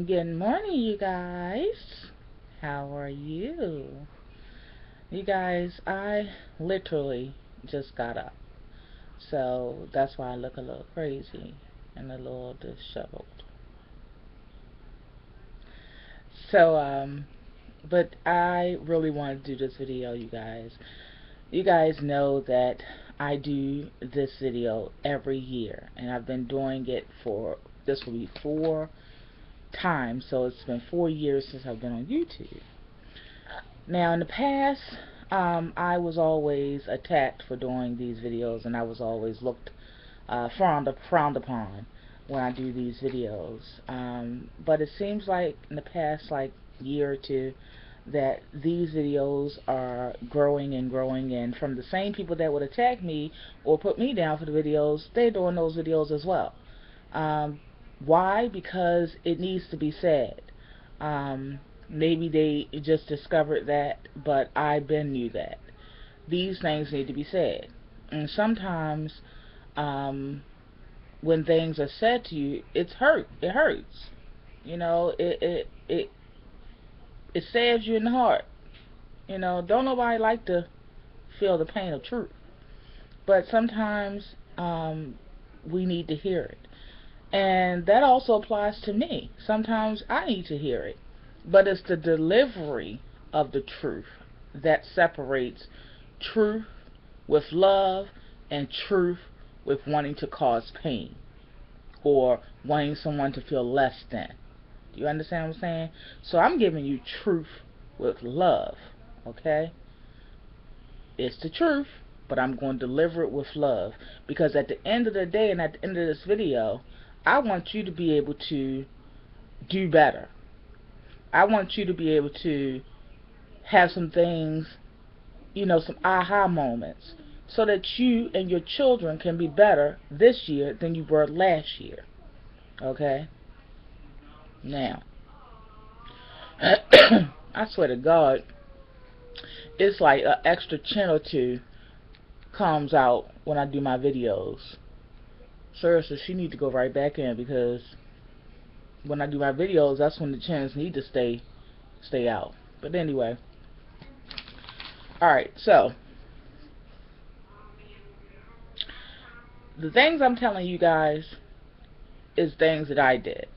Good morning, you guys. How are you? You guys, I literally just got up. So that's why I look a little crazy and a little disheveled. So, but I really want to do this video, you guys. You guys know that I do this video every year, and I've been doing it for, this will be 4 times, so it's been 4 years since I've been on YouTube. Now, in the past, I was always attacked for doing these videos, and I was always looked frowned upon when I do these videos. But it seems like in the past, like year or two, that these videos are growing and growing, and from the same people that would attack me or put me down for the videos, they're doing those videos as well. Um, why? Because it needs to be said. Maybe they just discovered that, but I been knew that. These things need to be said. And sometimes, when things are said to you, it's hurt. It hurts. You know, it stabs you in the heart. You know, don't nobody like to feel the pain of truth. But sometimes, we need to hear it. And that also applies to me. Sometimes I need to hear it. But it's the delivery of the truth that separates truth with love and truth with wanting to cause pain or wanting someone to feel less than. Do you understand what I'm saying? So I'm giving you truth with love, okay? It's the truth, but I'm going to deliver it with love. Because at the end of the day and at the end of this video, I want you to be able to do better. I want you to be able to have some things, some aha moments, so that you and your children can be better this year than you were last year. Okay? Now, I swear to God, it's like an extra chin or two comes out when I do my videos. Seriously, she need to go right back in, because when I do my videos, that's when the chins need to stay out. But anyway, alright, so the things I'm telling you guys is things that I did.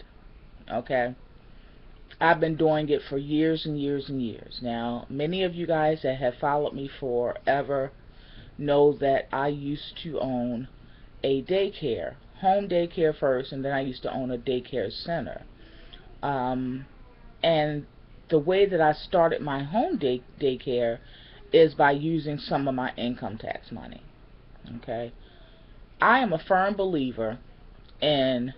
Okay? I've been doing it for years and years and years. Now, many of you guys that have followed me forever know that I used to own a daycare, home daycare first, and then I used to own a daycare center. And the way that I started my home daycare is by using some of my income tax money. Okay? I am a firm believer in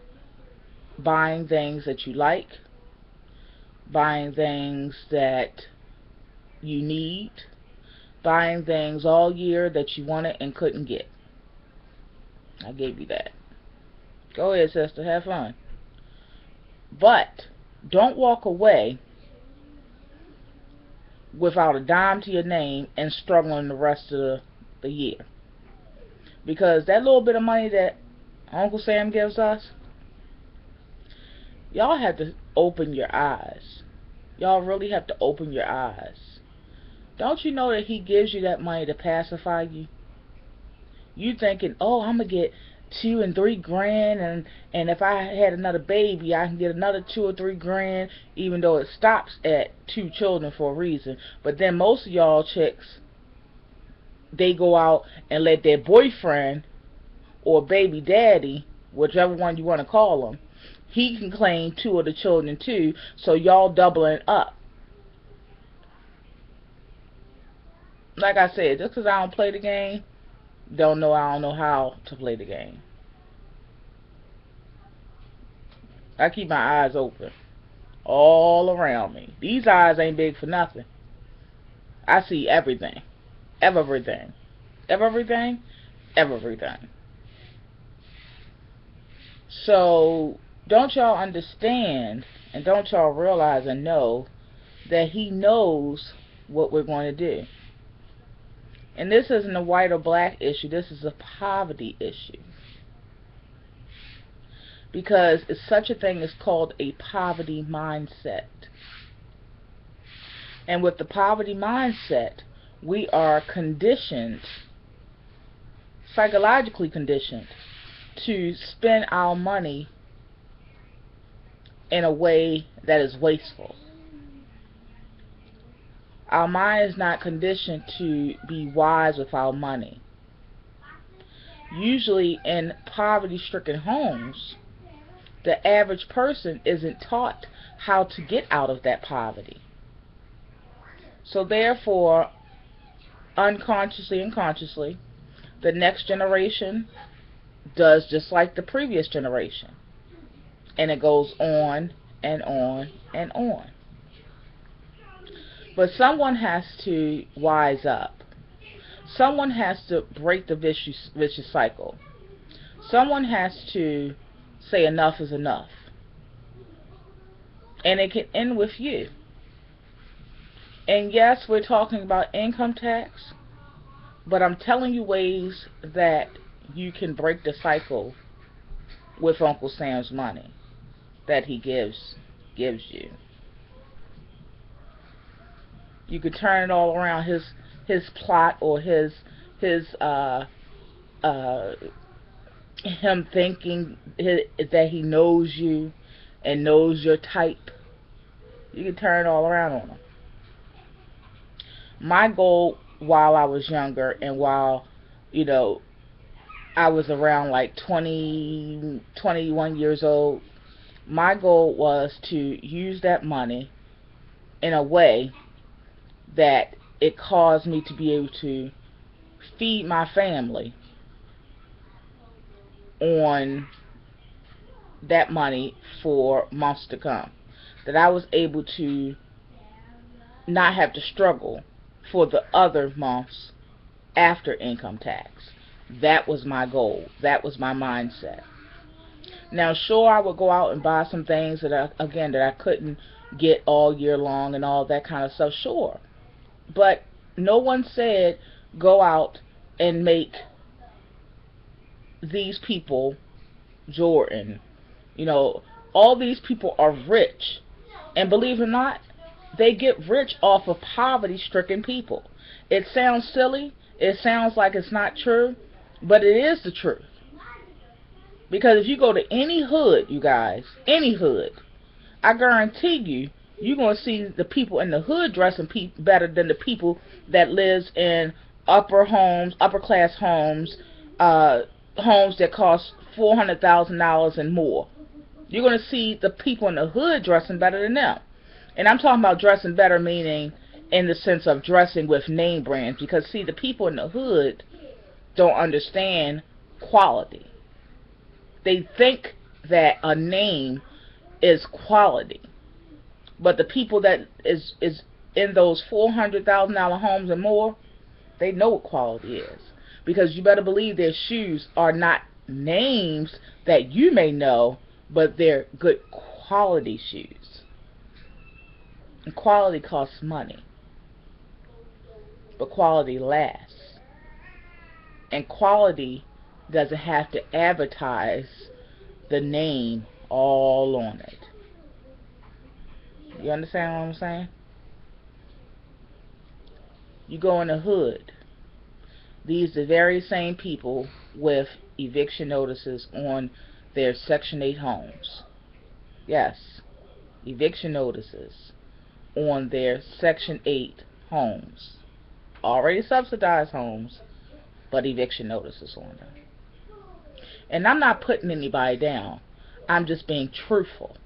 buying things that you like, buying things that you need, buying things all year that you wanted and couldn't get. I gave you that. Go ahead, sister, have fun. But don't walk away without a dime to your name and struggling the rest of the year. Because that little bit of money that Uncle Sam gives us, y'all have to open your eyes. Y'all really have to open your eyes. Don't you know that he gives you that money to pacify you? You thinking, oh, I'm going to get 2 and 3 grand, and if I had another baby, I can get another 2 or 3 grand, even though it stops at 2 children for a reason. But then most of y'all chicks, they go out and let their boyfriend or baby daddy, whichever one you want to call him, he can claim 2 of the children too, so y'all doubling up. Like I said, just because I don't play the game, I don't know how to play the game. I keep my eyes open all around me. These eyes ain't big for nothing. I see everything. Everything. Everything. Everything. So, don't y'all understand and don't y'all realize and know that he knows what we're going to do. And this isn't a white or black issue. This is a poverty issue. because it's such a thing as called a poverty mindset. And with the poverty mindset, we are conditioned, psychologically conditioned, to spend our money in a way that is wasteful. Our mind is not conditioned to be wise with our money. Usually in poverty-stricken homes, the average person isn't taught how to get out of that poverty. So therefore, unconsciously and consciously, the next generation does just like the previous generation. And it goes on and on and on. But someone has to wise up. Someone has to break the vicious cycle. Someone has to say enough is enough. And it can end with you. And yes, we're talking about income tax, but I'm telling you ways that you can break the cycle with Uncle Sam's money that he gives you. You could turn it all around. His plot, or his him thinking that he knows you and knows your type. You can turn it all around on him. My goal while I was younger, and while, you know, I was around like 20, 21 years old, my goal was to use that money in a way that it caused me to be able to feed my family on that money for months to come. That I was able to not have to struggle for the other months after income tax. That was my goal. That was my mindset. Now, sure, I would go out and buy some things that I couldn't get all year long and all that kind of stuff. Sure. But no one said go out and make these people, Jordan, all these people are rich. And believe it or not, they get rich off of poverty-stricken people. It sounds silly. It sounds like it's not true. But it is the truth. Because if you go to any hood, you guys, any hood, I guarantee you, you're going to see the people in the hood dressing better than the people that lives in upper class homes, homes that cost $400,000 and more. You're going to see the people in the hood dressing better than them. And I'm talking about dressing better, meaning in the sense of dressing with name brands. Because, see, the people in the hood don't understand quality. They think that a name is quality. But the people that is in those $400,000 homes and more, they know what quality is. Because you better believe their shoes are not names that you may know, but they're good quality shoes. And quality costs money. But quality lasts. And quality doesn't have to advertise the name all on it. You understand what I'm saying? You go in the hood. These are the very same people with eviction notices on their Section 8 homes. Yes, eviction notices on their Section 8 homes. Already subsidized homes, but eviction notices on them. And I'm not putting anybody down. I'm just being truthful.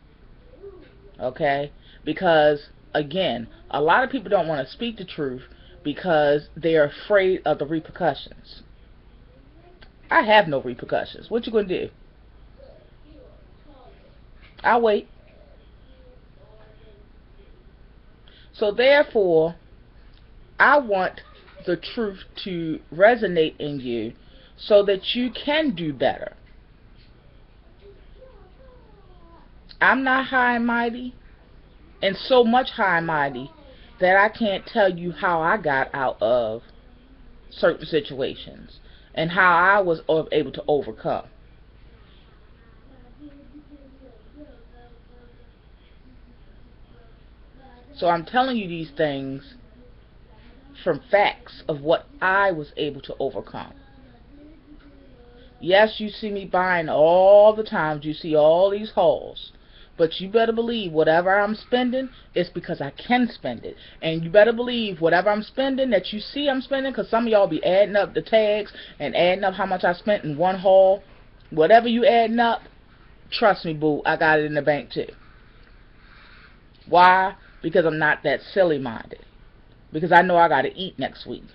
Okay? Because, again, a lot of people don't want to speak the truth because they're afraid of the repercussions. I have no repercussions. What you going to do? I'll wait. So therefore, I want the truth to resonate in you so that you can do better. I'm not high and mighty, and so much high and mighty that I can't tell you how I got out of certain situations and how I was able to overcome. So I'm telling you these things from facts of what I was able to overcome. Yes, you see me buying all the time. You see all these hauls. But you better believe whatever I'm spending is because I can spend it. And you better believe whatever I'm spending that you see I'm spending, because some of y'all be adding up the tags and adding up how much I spent in one haul. Whatever you adding up, trust me, boo, I got it in the bank too. Why? Because I'm not that silly minded. Because I know I got to eat next week.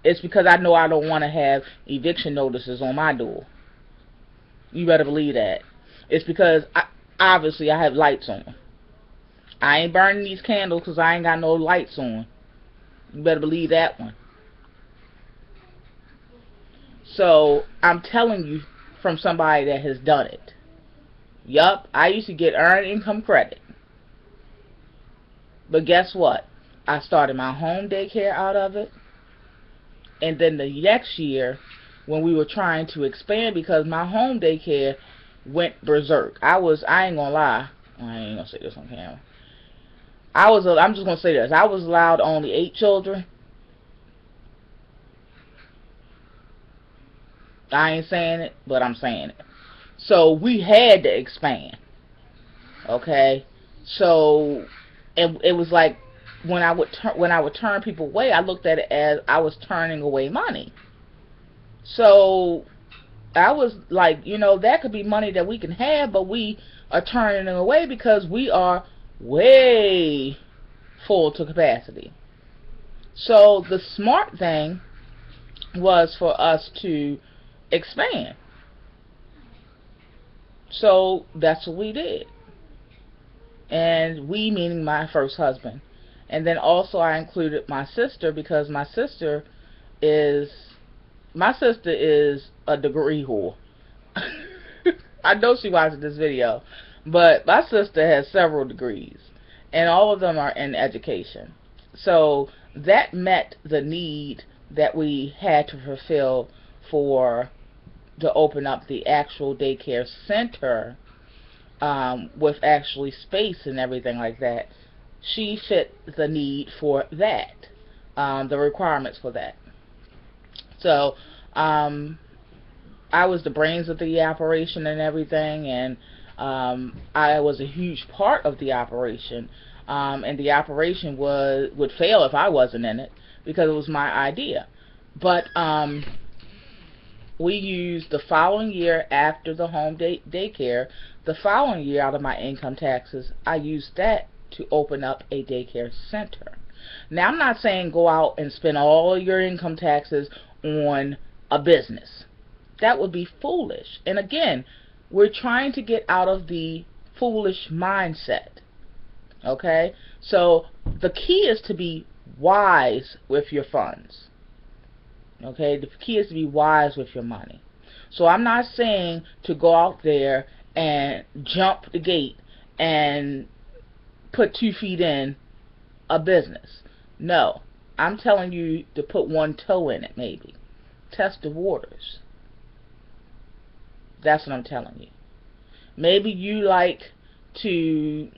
It's because I know I don't want to have eviction notices on my door. You better believe that. It's because, obviously, I have lights on. I ain't burning these candles because I ain't got no lights on. You better believe that one. So, I'm telling you from somebody that has done it. Yup, I used to get earned income credit. But guess what? I started my home daycare out of it. And then the next year, when we were trying to expand, because my home daycare went berserk. I ain't gonna lie. I ain't gonna say this on camera. I'm just gonna say this. I was allowed only 8 children. I ain't saying it, but I'm saying it. So we had to expand. Okay? So it was like when I would turn people away, I looked at it as I was turning away money. So I was like, that could be money that we can have, but we are turning it away because we are way full to capacity. So the smart thing was for us to expand. So that's what we did. And we meaning my first husband. And then also I included my sister, because my sister is a degree whore. I know she watches this video, but my sister has several degrees, and all of them are in education. So that met the need that we had to fulfill to open up the actual daycare center, with actually space and everything like that. She fit the need for that, the requirements for that. So I was the brains of the operation and everything, and I was a huge part of the operation, and the operation would fail if I wasn't in it, because it was my idea. But we used the following year, after the home daycare, the following year, out of my income taxes, I used that to open up a daycare center. Now, I'm not saying go out and spend all your income taxes on a business. That would be foolish. And again, we're trying to get out of the foolish mindset. Okay? So the key is to be wise with your funds. Okay? The key is to be wise with your money. So I'm not saying to go out there and jump the gate and put 2 feet in a business. No. I'm telling you to put 1 toe in it, maybe. Test the waters. That's what I'm telling you. Maybe you like to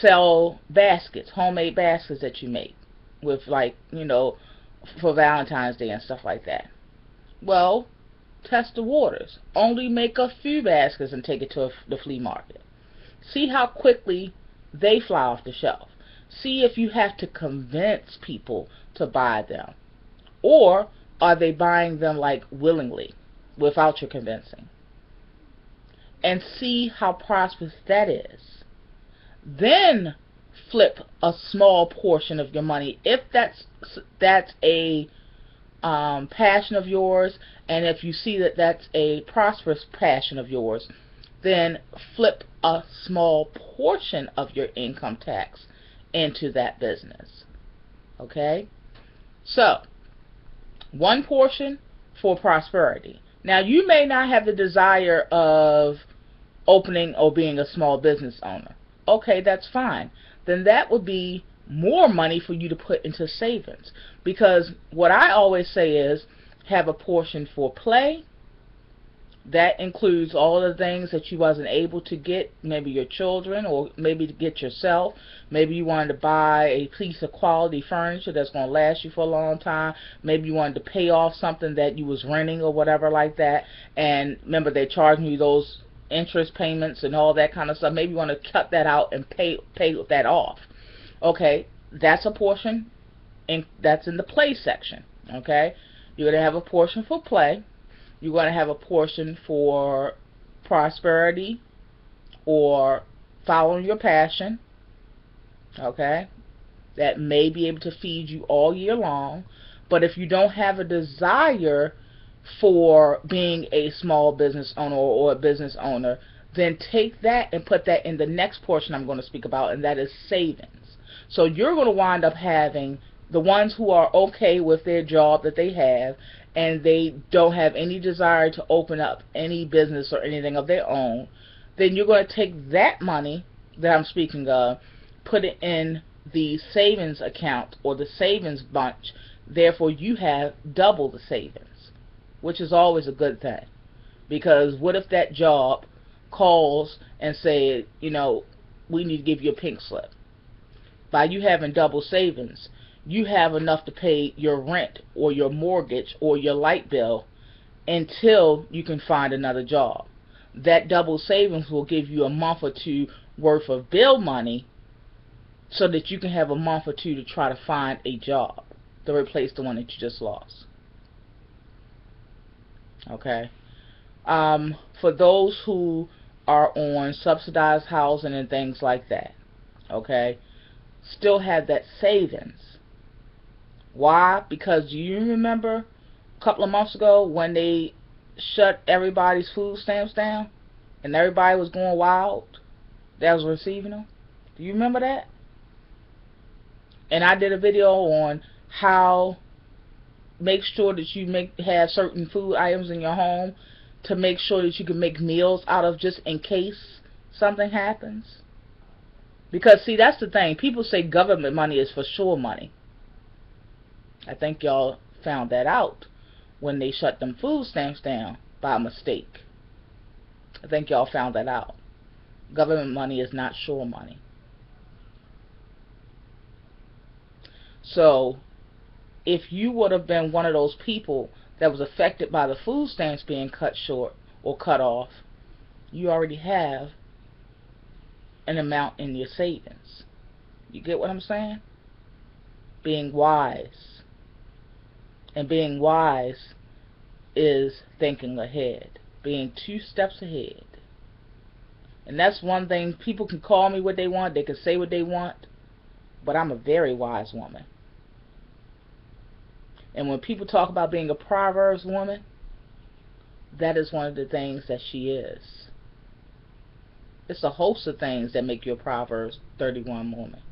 sell baskets, homemade baskets that you make with, like, for Valentine's Day and stuff like that. Well, test the waters. Only make a few baskets and take it to the flea market. See how quickly they fly off the shelf. See if you have to convince people to buy them. Or are they buying them, like, willingly, without your convincing? And see how prosperous that is. Then flip a small portion of your money, if that's a passion of yours, and if you see that that's a prosperous passion of yours, then flip a small portion of your income tax into that business. Okay? So, 1 portion for prosperity. Now, you may not have the desire of opening or being a small business owner. Okay, that's fine. Then that would be more money for you to put into savings. Because what I always say is, have a portion for play, That includes all the things that you wasn't able to get, maybe your children, or maybe to get yourself. Maybe you wanted to buy a piece of quality furniture that's going to last you for a long time. Maybe you wanted to pay off something that you was renting or whatever like that. And remember, they're charging you those interest payments and all that kind of stuff. Maybe you want to cut that out and pay that off. Okay, that's a portion, and that's in the play section. Okay, you're going to have a portion for play. You're going to have a portion for prosperity or following your passion, okay, that may be able to feed you all year long. But if you don't have a desire for being a small business owner or a business owner, then take that and put that in the next portion I'm going to speak about, and that is savings. So you're going to wind up having the ones who are okay with their job that they have, and they don't have any desire to open up any business or anything of their own. Then you're going to take that money that I'm speaking of, put it in the savings account or the savings bunch. Therefore, you have double the savings, which is always a good thing. Because what if that job calls and said, you know, we need to give you a pink slip? By you having double savings, you have enough to pay your rent or your mortgage or your light bill until you can find another job. That double savings will give you a month or two worth of bill money so that you can have a month or two to try to find a job to replace the one that you just lost. Okay. For those who are on subsidized housing and things like that, okay, still have that savings. Why? Because do you remember a couple of months ago when they shut everybody's food stamps down and everybody was going wild that was receiving them? Do you remember that? And I did a video on how make sure that you have certain food items in your home to make sure that you can make meals out of, just in case something happens. Because see, that's the thing, people say government money is for sure money. I think y'all found that out when they shut them food stamps down by mistake. I think y'all found that out. Government money is not sure money. So if you would have been one of those people that was affected by the food stamps being cut short or cut off, you already have an amount in your savings. You get what I'm saying? Being wise. And being wise is thinking ahead, being 2 steps ahead. And that's one thing. People can call me what they want, they can say what they want, but I'm a very wise woman. And when people talk about being a Proverbs woman, that is one of the things that she is. It's a host of things that make you a Proverbs 31 woman.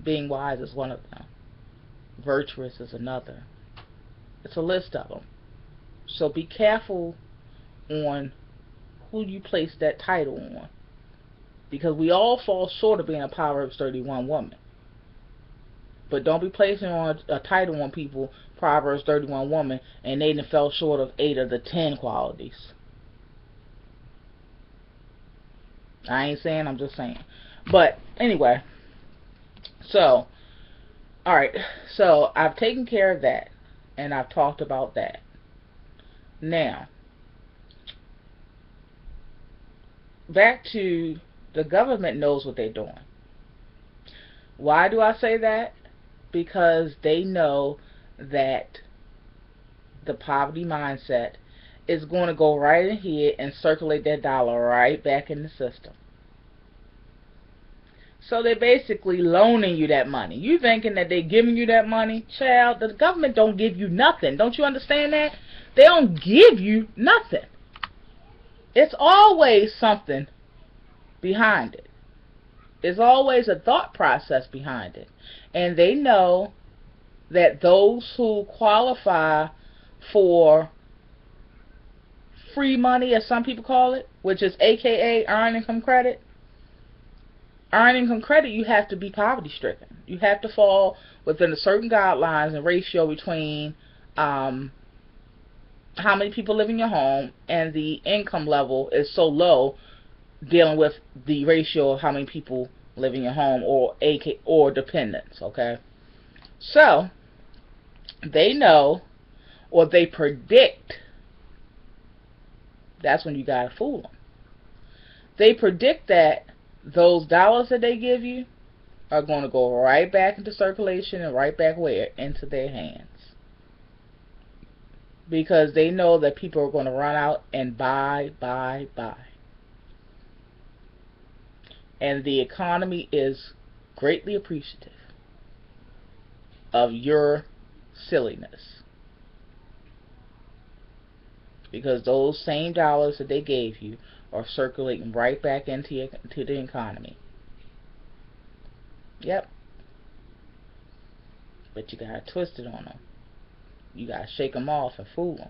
Being wise is one of them. Virtuous is another. It's a list of them. So be careful on who you place that title on, because we all fall short of being a Proverbs 31 woman. But don't be placing on a title on people, Proverbs 31 woman, and they fell short of 8 of the 10 qualities. I ain't saying, I'm just saying. But anyway, so alright, so I've taken care of that, and I've talked about that. Now, back to the government knows what they're doing. Why do I say that? Because they know that the poverty mindset is going to go right in here and circulate that dollar right back in the system. So they're basically loaning you that money. You thinking that they're giving you that money? Child, the government don't give you nothing. Don't you understand that? They don't give you nothing. It's always something behind it. There's always a thought process behind it. And they know that those who qualify for free money, as some people call it, which is AKA earned income credit. Earned income credit, you have to be poverty stricken. You have to fall within a certain guidelines and ratio between how many people live in your home, and the income level is so low, dealing with the ratio of how many people live in your home, or dependents. Okay, so they know, or they predict. That's when you gotta fool them. They predict that those dollars that they give you are going to go right back into circulation, and right back where? Into their hands. Because they know that people are going to run out and buy. And the economy is greatly appreciative of your silliness. Because those same dollars that they gave you are circulating right back into the economy. Yep. But you gotta twist it on them. You gotta shake them off and fool them.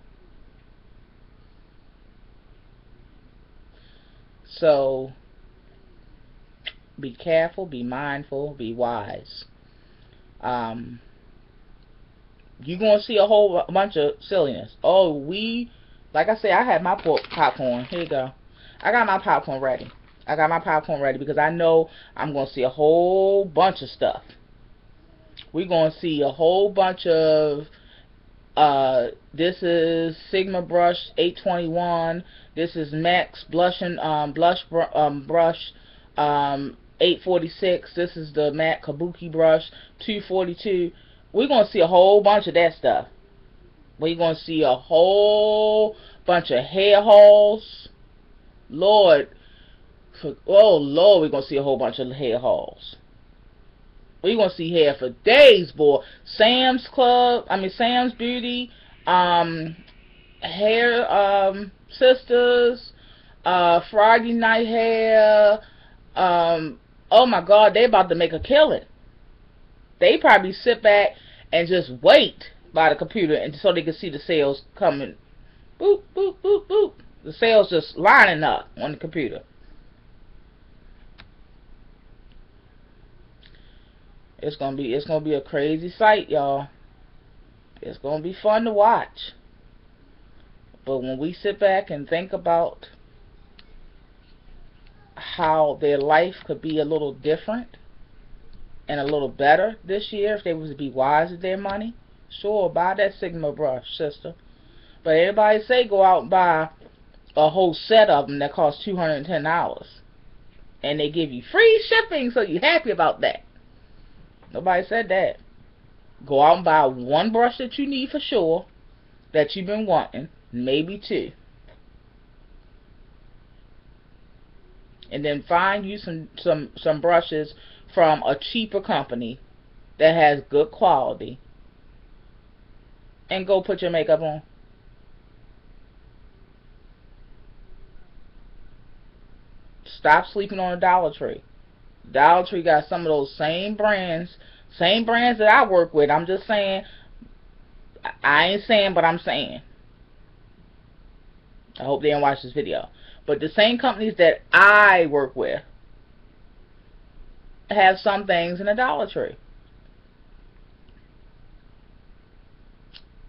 So be careful, be mindful, be wise. You're gonna see a whole bunch of silliness. Oh, like I said, I had my popcorn. Here you go. I got my popcorn ready. Because I know I'm gonna see a whole bunch of stuff. We're gonna see a whole bunch of this is Sigma Brush 821. This is Max Blush brush 846. This is the MAC Kabuki brush 242. We're gonna see a whole bunch of that stuff. We're gonna see a whole bunch of hair hauls. Lord, oh Lord, we're gonna see a whole bunch of hair hauls. We're gonna see hair for days, boy. Sam's Beauty, hair sisters, Friday Night Hair. Oh my God, they about to make a killing. They probably sit back and just wait by the computer, and so they can see the sales coming. Boop, boop, boop, boop. The sales just lining up on the computer. It's gonna be a crazy sight, y'all. It's gonna be fun to watch. But when we sit back and think about how their life could be a little different and a little better this year if they was to be wise with their money, sure, buy that Sigma brush, sister. But everybody say go out and buy a whole set of them that cost $210, and they give you free shipping, so you're happy about that. Nobody said that. Go out and buy one brush that you need for sure, that you've been wanting, maybe two. And then find you some brushes from a cheaper company that has good quality, and go put your makeup on. Stop sleeping on the Dollar Tree. Dollar Tree got some of those same brands that I work with. I'm just saying. I ain't saying, but I'm saying. I hope they didn't watch this video. But the same companies that I work with have some things in a Dollar Tree.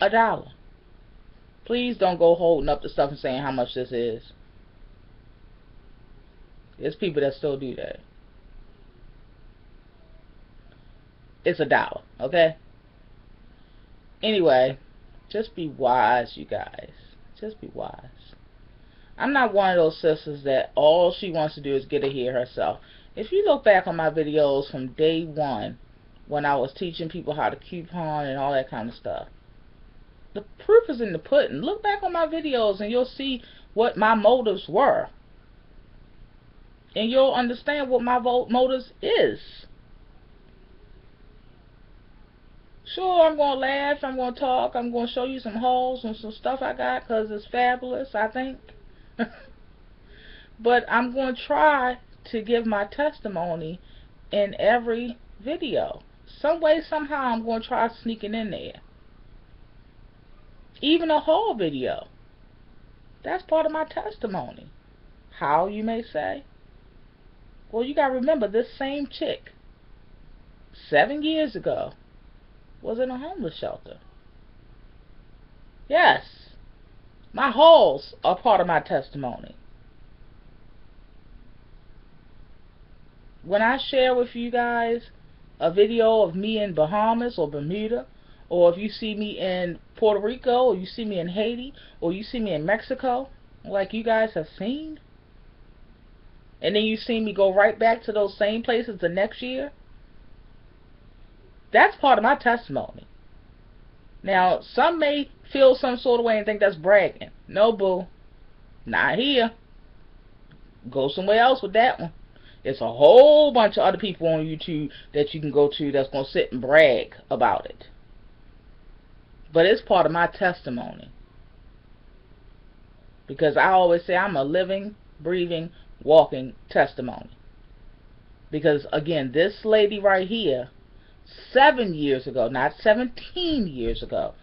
$1. Please don't go holding up the stuff and saying how much this is. There's people that still do that. It's $1, okay? Anyway, just be wise, you guys. Just be wise. I'm not one of those sisters that all she wants to do is get ahead herself. If you look back on my videos from day one, when I was teaching people how to coupon and all that kind of stuff, the proof is in the pudding. Look back on my videos and you'll see what my motives were. And you'll understand what my motives is. Sure, I'm going to laugh, I'm going to talk, I'm going to show you some hauls and some stuff I got because it's fabulous, I think. But I'm going to try to give my testimony in every video. Some way, somehow, I'm going to try sneaking in there. Even a haul video. That's part of my testimony. How, you may say? Well, you got to remember, this same chick, 7 years ago, was in a homeless shelter. Yes. My hauls are part of my testimony. When I share with you guys a video of me in Bahamas or Bermuda, or if you see me in Puerto Rico, or you see me in Haiti, or you see me in Mexico, like you guys have seen, and then you see me go right back to those same places the next year, that's part of my testimony. Now, some may feel some sort of way and think that's bragging. No, boo. Not here. Go somewhere else with that one. It's a whole bunch of other people on YouTube that you can go to that's going to sit and brag about it. But it's part of my testimony. Because I always say I'm a living, breathing, walking testimony. Because, again, this lady right here, 7 years ago, not 17 years ago,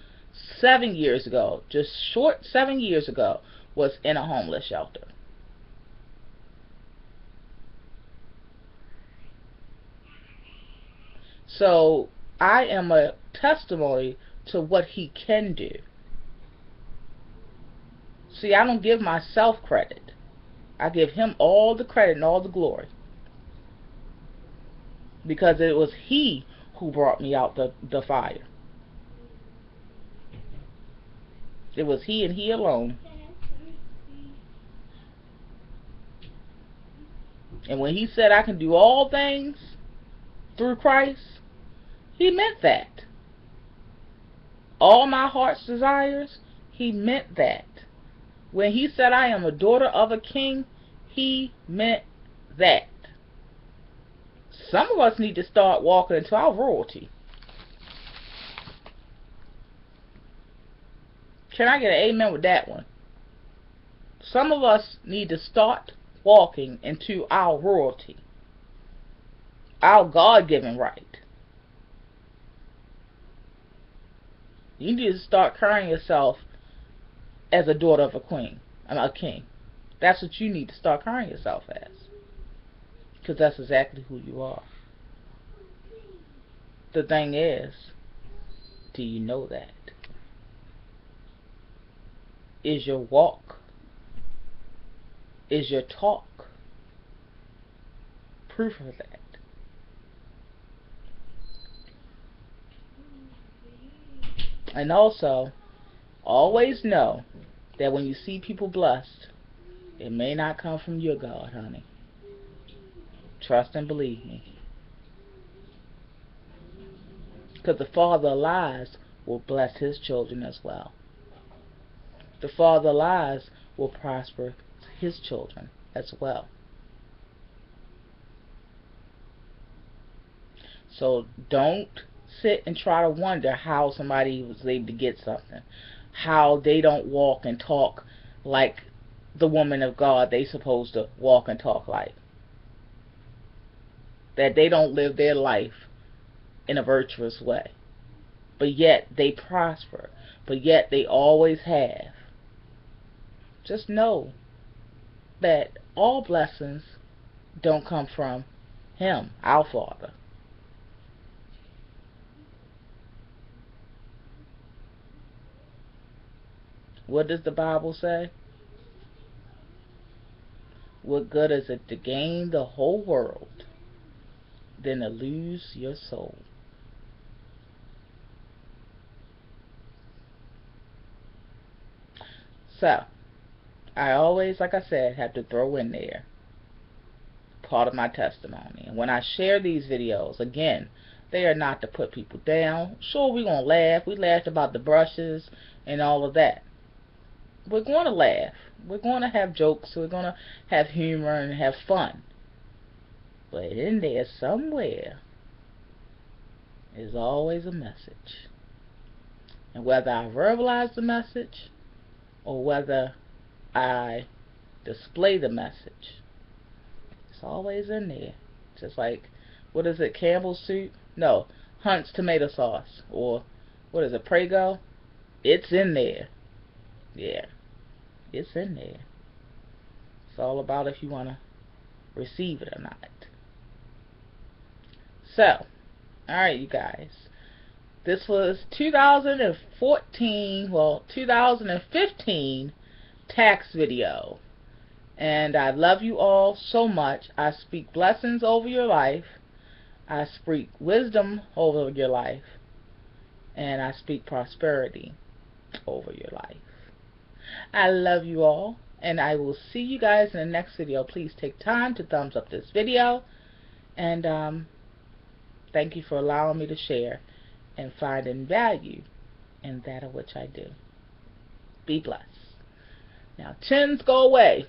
7 years ago, just short 7 years ago, was in a homeless shelter. So I am a testimony to what he can do. See, I don't give myself credit. I give him all the credit and all the glory. Because it was he who brought me out the fire. It was he and he alone. And when he said I can do all things through Christ, he meant that. All my heart's desires, he meant that. When he said I am a daughter of a king, he meant that. Some of us need to start walking into our royalty. Can I get an amen with that one? Some of us need to start walking into our royalty. Our God-given right. You need to start carrying yourself as a daughter of a queen. A king. That's what you need to start carrying yourself as. Because that's exactly who you are. The thing is, do you know that? Is your walk, is your talk proof of that? And also, always know that when you see people blessed, it may not come from your God, honey. Trust and believe me. Because the Father of lies will bless his children as well. The Father of lies will prosper his children as well. So don't sit and try to wonder how somebody was able to get something. How they don't walk and talk like the woman of God they supposed to walk and talk like. That they don't live their life in a virtuous way. But yet they prosper. But yet they always have. Just know that all blessings don't come from him, our Father. What does the Bible say? What good is it to gain the whole world than to lose your soul? So, I always, like I said, have to throw in there part of my testimony. And when I share these videos, again, they are not to put people down. Sure, we're going to laugh. We laughed about the brushes and all of that. We're going to laugh. We're going to have jokes. We're going to have humor and have fun. But in there somewhere is always a message. And whether I verbalize the message or whether I display the message, it's always in there. Just like, what is it, Campbell's soup? No, Hunt's tomato sauce. Or, what is it, Prego? It's in there. Yeah, it's in there. It's all about if you want to receive it or not. So, alright you guys. This was 2014, well, 2015 tax video. And I love you all so much. I speak blessings over your life. I speak wisdom over your life. And I speak prosperity over your life. I love you all. And I will see you guys in the next video. Please take time to thumbs up this video. And thank you for allowing me to share and finding value in that of which I do. Be blessed. Now, tens go away.